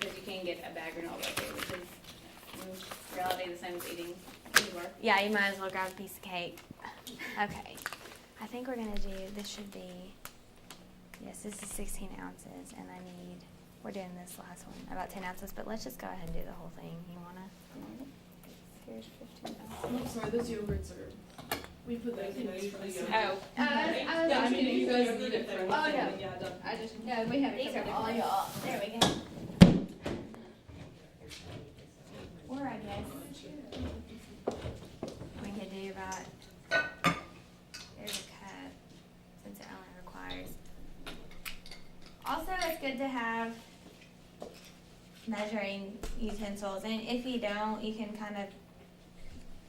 because you can get a bag granola too, which is in reality the same as eating anywhere. Yeah, you might as well grab a piece of cake. Okay. I think we're going to do, this should be, yes, this is 16 ounces, and I need, we're doing this last one, about 10 ounces, but let's just go ahead and do the whole thing. You want to? Here's 15 ounces. I'm sorry, those yogurts are, we put those in those for the Oh. I'm kidding, you guys need it for Oh, one no. thing, yeah, done. I just, no, we have These it. are all y'all. There we go. Or I guess we could do about, there's a cup, since it only requires. Also, it's good to have measuring utensils, and if you don't, you can kind of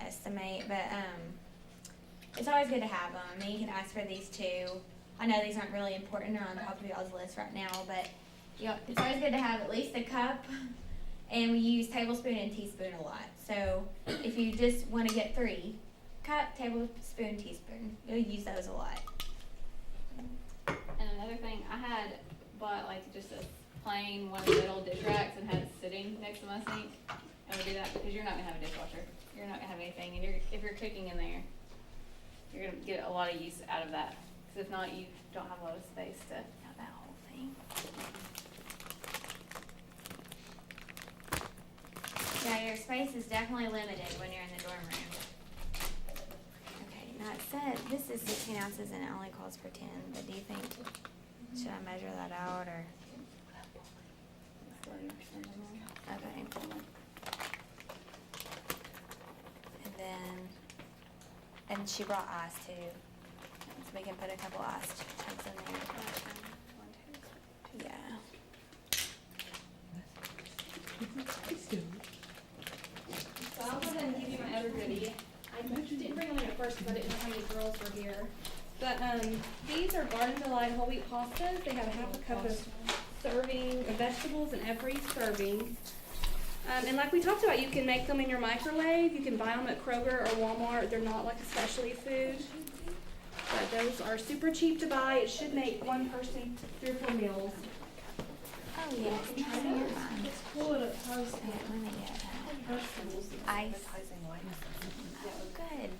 estimate, but it's always good to have them. And you can ask for these too. I know these aren't really important or on top of y'all's list right now, but it's always good to have at least a cup, and we use tablespoon and teaspoon a lot. So if you just want to get 3, cup, tablespoon, teaspoon, you'll use those a lot. And another thing, I had bought like just a plain one of the little dish racks and had it sitting next to my sink. I would do that because you're not gonna have a dishwasher. You're not gonna have anything, and if you're cooking in there, you're gonna get a lot of use out of that. Because if not, you don't have a lot of space to have that whole thing. Yeah, your space is definitely limited when you're in the dorm room. Okay, now it said this is 16 ounces and it only calls for 10, but do you think, should I measure that out or? Okay. And then, and she brought ice too, so we can put a couple ice chunks in there. Yeah. So I'll go ahead and give you my other goodie. I didn't bring them in at first because I didn't know how many girls were here. But these are Garden Delight whole wheat pastas. They have a half a cup of serving of vegetables in every serving. And like we talked about, you can make them in your microwave. You can buy them at Kroger or Walmart. They're not like a specialty food. But those are super cheap to buy. It should make one person 3 or 4 meals. Oh yes, try to your mind. It's cool that it has Okay, let me get ice. Oh, good.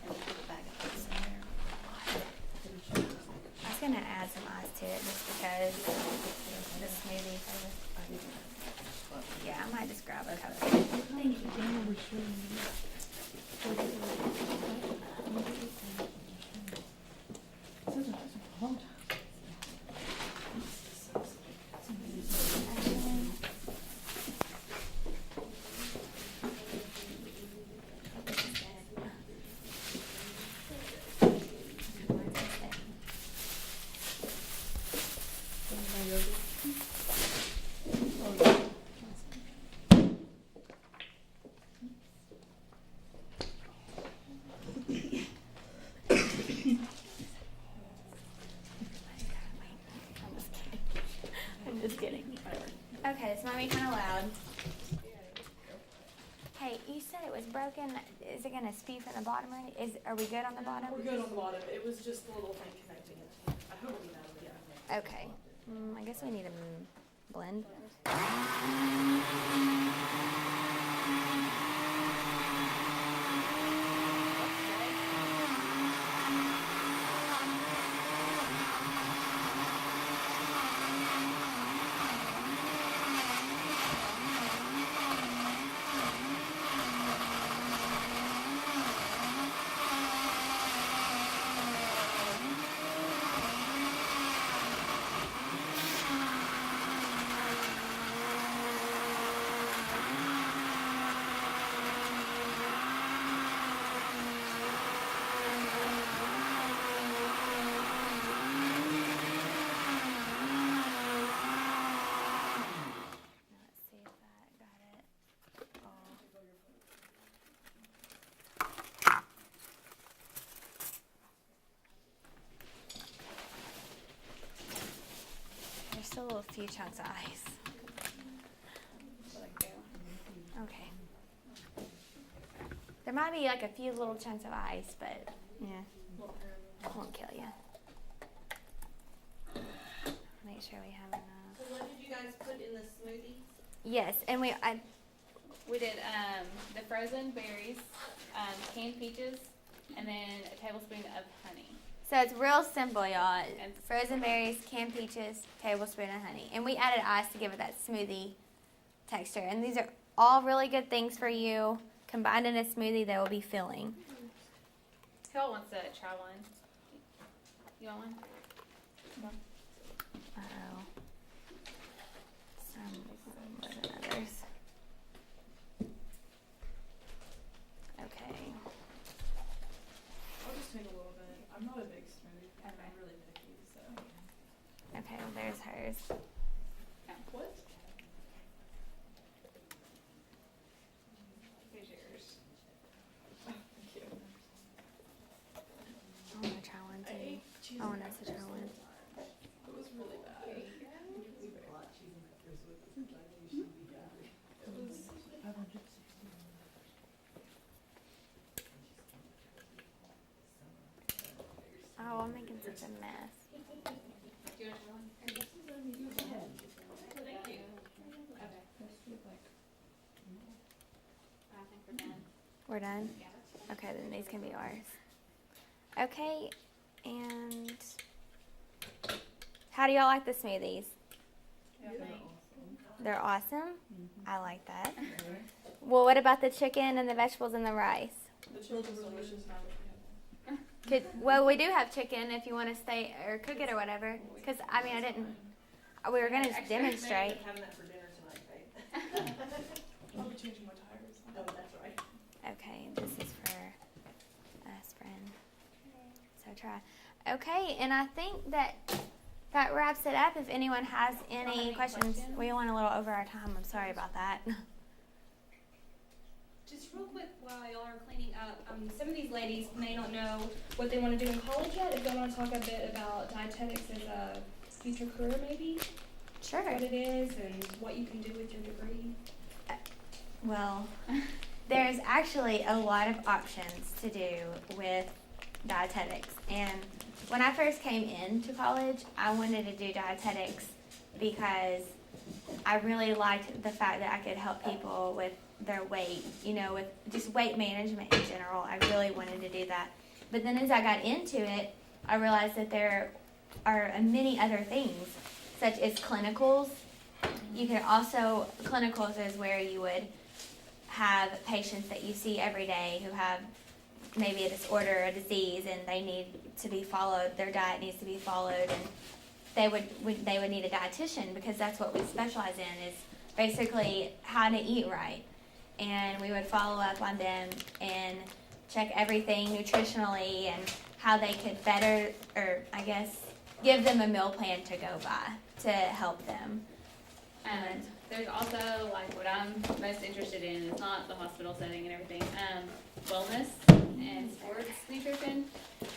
I was gonna add some ice to it just because the smoothie. Yeah, I might just grab a cup. Thank you. I'm just kidding. Okay, this might be kind of loud. Hey, you said it was broken. Is it gonna spew from the bottom or anything? Are we good on the bottom? We're good on the bottom. It was just the little thing connecting it. I hope we know, yeah. Okay. I guess we need a blend. Let's see if that got it all. There's still a few chunks of ice. Okay. There might be like a few little chunks of ice, but yeah, won't kill you. Make sure we have enough. So what did you guys put in the smoothies? Yes, and we did the frozen berries, canned peaches, and then a tablespoon of honey. so it's real simple, y'all. Frozen berries, canned peaches, tablespoon of honey, and we added ice to give it that smoothie texture. And these are all really good things for you. Combined in a smoothie, they will be filling. Who all wants to try one? You want one? Uh-oh. Some more than others. Okay. I'll just take a little bit. I'm not a big smoothie fan. I'm really picky, so. Okay, well, there's hers. What? Here's yours. Thank you. I want to try one I too. ate cheese I want and us to try crackers one. It was really bad. It was. Oh, I'm making such a mess. Do you want to try one? Thank you. Okay. I think we're done. We're done? Yeah, that's fine. Okay, then these can be ours. Okay, and how do y'all like the smoothies? They're awesome? I like that. Well, what about the chicken and the vegetables and the rice? The children's delicious now that we have them. Well, we do have chicken if you want to stay or cook it or whatever. Because, I mean, I didn't, we were going to demonstrate. Having that for dinner tonight, right? I'll be changing my tires. Oh, that's right. Okay, this is for aspirin. So try. Okay, and I think that wraps it up. If anyone has any questions, we went a little over our time. I'm sorry about that. Just real quick while y'all are cleaning up, some of these ladies may not know what they want to do in college yet. If y'all want to talk a bit about dietetics as a future career maybe, Sure. what it is and what you can do with your degree. Well, there's actually a lot of options to do with dietetics. And when I first came into college, I wanted to do dietetics because I really liked the fact that I could help people with their weight, with just weight management in general. I really wanted to do that. But then as I got into it, I realized that there are many other things, such as clinicals. You can also, clinicals is where you would have patients that you see every day who have maybe a disorder or a disease, and they need to be followed, their diet needs to be followed, and they would need a dietitian, because that's what we specialize in, is basically how to eat right. And we would follow up on them and check everything nutritionally and how they could better, or I guess, give them a meal plan to go by to help them. And there's also, like, what I'm most interested in is not the hospital setting and everything, wellness and sports nutrition.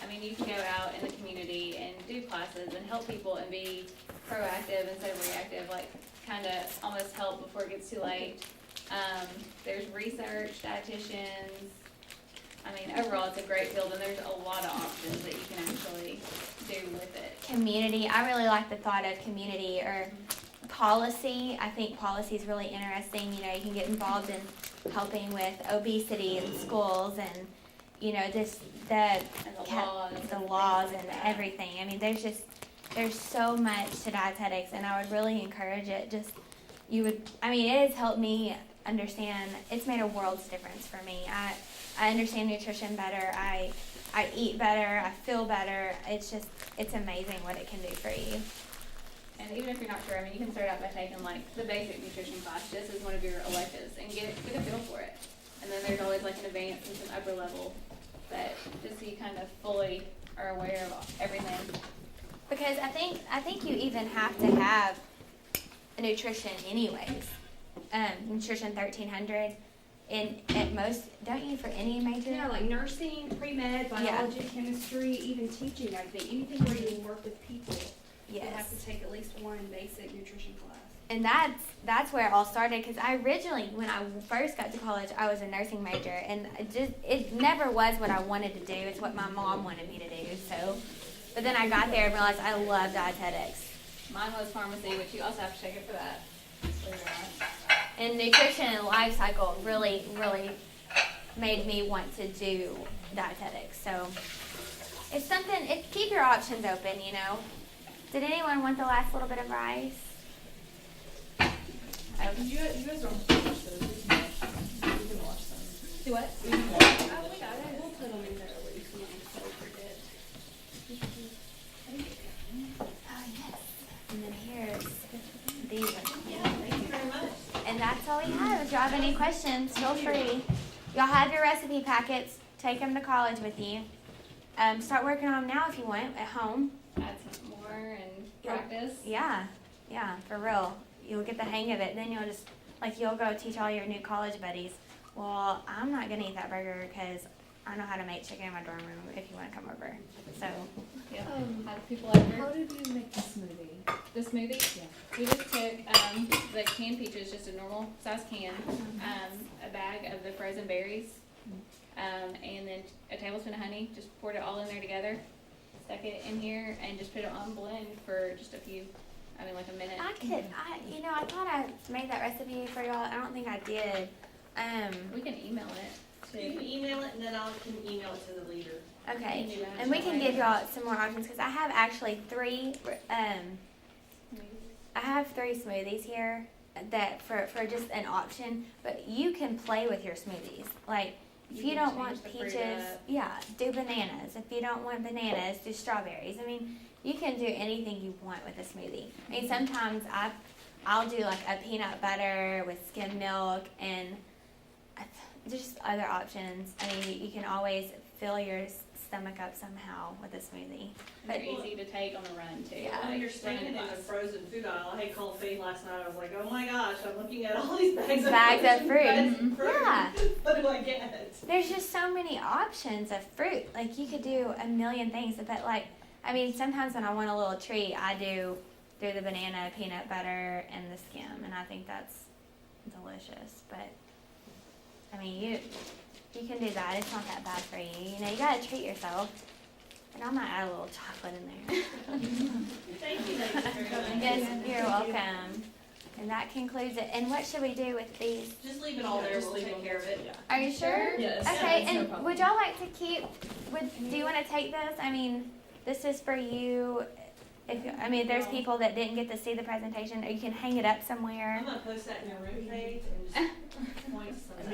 I mean, you can go out in the community and do classes and help people and be proactive instead of reactive, like, kind of almost help before it gets too late. There's research, dietitians. I mean, overall, it's a great field, and there's a lot of options that you can actually do with it. Community, I really like the thought of community, or policy. I think policy is really interesting. You can get involved in helping with obesity in schools, and just And the laws and everything. I mean, there's so much to dietetics, and I would really encourage it. It has helped me understand. It's made a world's difference for me. I understand nutrition better. I eat better. I feel better. It's amazing what it can do for you. And even if you're not sure, I mean, you can start out by taking, like, the basic nutrition class just as one of your electives and get a feel for it. And then there's always, like, an advanced and some upper level, but just so you kind of fully are aware of everything. Because I think you even have to have a nutrition anyways. Nutrition 1300 at most, don't you, for any major? Yeah, like nursing, pre-med, biology, chemistry, even teaching, I think. Anything where you work with people. Yes. You have to take at least one basic nutrition class. And that's where it all started, because I originally, when I first got to college, I was a nursing major, and it never was what I wanted to do. It's what my mom wanted me to do. So, but then I got there and realized I love dietetics. Mine was pharmacy, which you also have to take it for that. So you're right. And nutrition and life cycle really, really made me want to do dietetics. So it's something, keep your options open, you know. Did anyone want the last little bit of rice? You guys don't have to watch those. We can watch them. Do what? We can watch them. Oh, we got it. We'll put them in there at least, so we forget. Oh, yes. And then here's these ones. Yeah, thank you very much. And that's all we have. If y'all have any questions, feel free. Y'all have your recipe packets. Take them to college with you. Start working on them now if you want at home. Add some more and practice. Yeah, for real. You'll get the hang of it. Then you'll just, like, you'll go teach all your new college buddies. Well, I'm not going to eat that burger because I know how to make chicken in my dorm room if you want to come over. So, Yeah. Have people over. How did you make the smoothie? The smoothie? Yeah. We just took the canned peaches, just a normal size can, a bag of the frozen berries, and then a tablespoon of honey. Just poured it all in there together, stuck it in here, and just put it on blend for just like a minute. I thought I made that recipe for y'all. I don't think I did. We can email it You can too. email it and then I can email it to the leader. Okay. We can do that. And we can give y'all some more options because I have actually three smoothies here that for just an option, but you can play with your smoothies. Like, if You you can don't want change the fruit peaches, up. yeah, do bananas. If you don't want bananas, do strawberries. I mean, you can do anything you want with a smoothie. I mean, sometimes I'll do like a peanut butter with skim milk and just other options. I mean, you can always fill your stomach up somehow with a smoothie. They're easy to take on the run too. Yeah. When you're running standing in the class. frozen food aisle, I had called Faye last night, I was like, oh my gosh, I'm looking at all these bags Bags of frozen fruit. bags of Mhm. fruit. Yeah. What do I get? There's just so many options of fruit. Like, you could do a million things. But, like, I mean, sometimes when I want a little treat, I do the banana, peanut butter, and the skim. And I think that's delicious. But, I mean, you can do that. It's not that bad for you. You know, you got to treat yourself. And I might add a little chocolate in there. Thank you, ladies, very much. Yes, you're welcome. And that concludes it. And what should we do with these? Just leave it all there, we'll take care of it. Yeah. Are you sure? Yes. Okay, Yeah, that's no and problem. would y'all like to keep, do you want to take this? I mean, this is for you. If there's people that didn't get to see the presentation, or you can hang it up somewhere. I'm gonna post that in your room page and just point some.